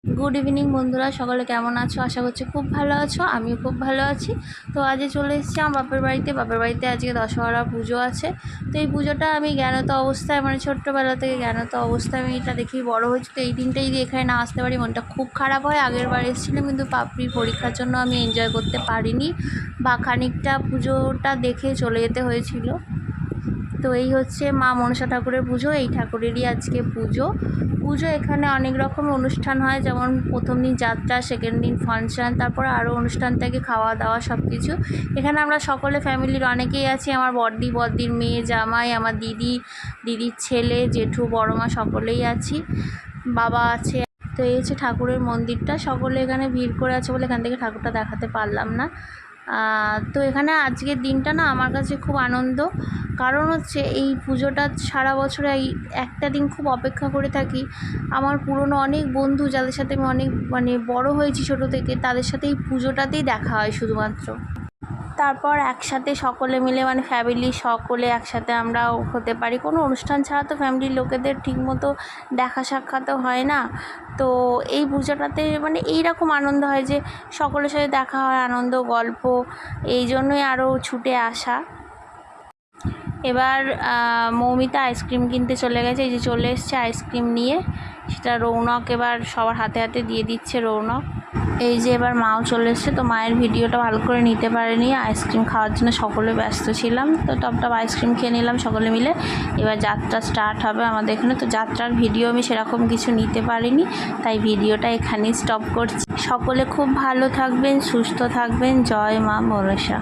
Good evening বন্ধুরা, সকলে কেমন আছো? আশা করছি খুব ভালো আছো। আমিও খুব ভালো আছি। তো আজকে চলে এসেছি আমার বাপের বাড়িতে আজকে দশহরা পুজো আছে। তো এই পুজোটা আমি জ্ঞানত অবস্থায়, মানে ছোট্টোবেলা থেকে জ্ঞানত অবস্থায় আমি এটা দেখেই বড় হয়েছি। তো এই দিনটাই যদি এখানে না আসতে পারি মনটা খুব খারাপ হয়। আগের বার এসেছিলাম কিন্তু পাপড়ির পরীক্ষার জন্য আমি এনজয় করতে পারিনি, বা খানিকটা পুজোটা দেখে চলে যেতে হয়েছিল। তো এই হচ্ছে মা মনসা ঠাকুরের পুজো। এই ঠাকুরেরই আজকে পুজো। এখানে অনেক রকম অনুষ্ঠান হয়, যেমন প্রথম দিন যাত্রা, সেকেন্ড দিন ফাংশান, তারপর আরও অনুষ্ঠান থাকে, খাওয়া দাওয়া সব কিছু। এখানে আমরা সকলে ফ্যামিলির অনেকেই আছি। আমার বড়দির মেয়ে, জামাই, আমার দিদির ছেলে, জেঠু, বড় মা সকলেই আছি, বাবা আছে। তো এই হচ্ছে ঠাকুরের মন্দিরটা। সকলে এখানে ভিড় করে আছে বলে এখান থেকে ঠাকুরটা দেখাতে পারলাম না। তো এখানে আজকের দিনটা না আমার কাছে খুব আনন্দ। কারণ হচ্ছে এই পুজোটা সারা বছরে এই একটা দিন খুব অপেক্ষা করে থাকি। আমার পুরনো অনেক বন্ধু, যাদের সাথে আমি অনেক বড় হয়েছি ছোটো থেকে, তাদের সাথে এই পুজোটাতেই দেখা হয় শুধুমাত্র। তারপর একসাথে সকলে মিলে, ফ্যামিলি সকলে একসাথে আমরাও হতে পারি। কোনো অনুষ্ঠান ছাড়া তো ফ্যামিলির লোকেদের ঠিকমতো দেখা সাক্ষাৎও হয় না। তো এই পুজোটাতে এইরকম আনন্দ হয় যে সকলের সাথে দেখা হয়, আনন্দ, গল্প, এই জন্যই আরও ছুটে আসা। এবার মৌমিতা আইসক্রিম কিনতে চলে গেছে। এই যে চলে এসছে আইসক্রিম নিয়ে, সেটা রৌনক এবার সবার হাতে হাতে দিয়ে দিচ্ছে। রৌনক এই যে এবার মাও চলে এসছে। তো মায়ের ভিডিওটা ভালো করে নিতে পারেনি, আইসক্রিম খাওয়ার জন্য সকলে ব্যস্ত ছিলাম। তো টপ আইসক্রিম খেয়ে নিলাম সকলে মিলে। এবার যাত্রা স্টার্ট হবে আমাদের এখানে। তো যাত্রার ভিডিও আমি সেরকম কিছু নিতে পারিনি, তাই ভিডিওটা এখানেই স্টপ করছি। সকলে খুব ভালো থাকবেন, সুস্থ থাকবেন। জয় মা মনসা।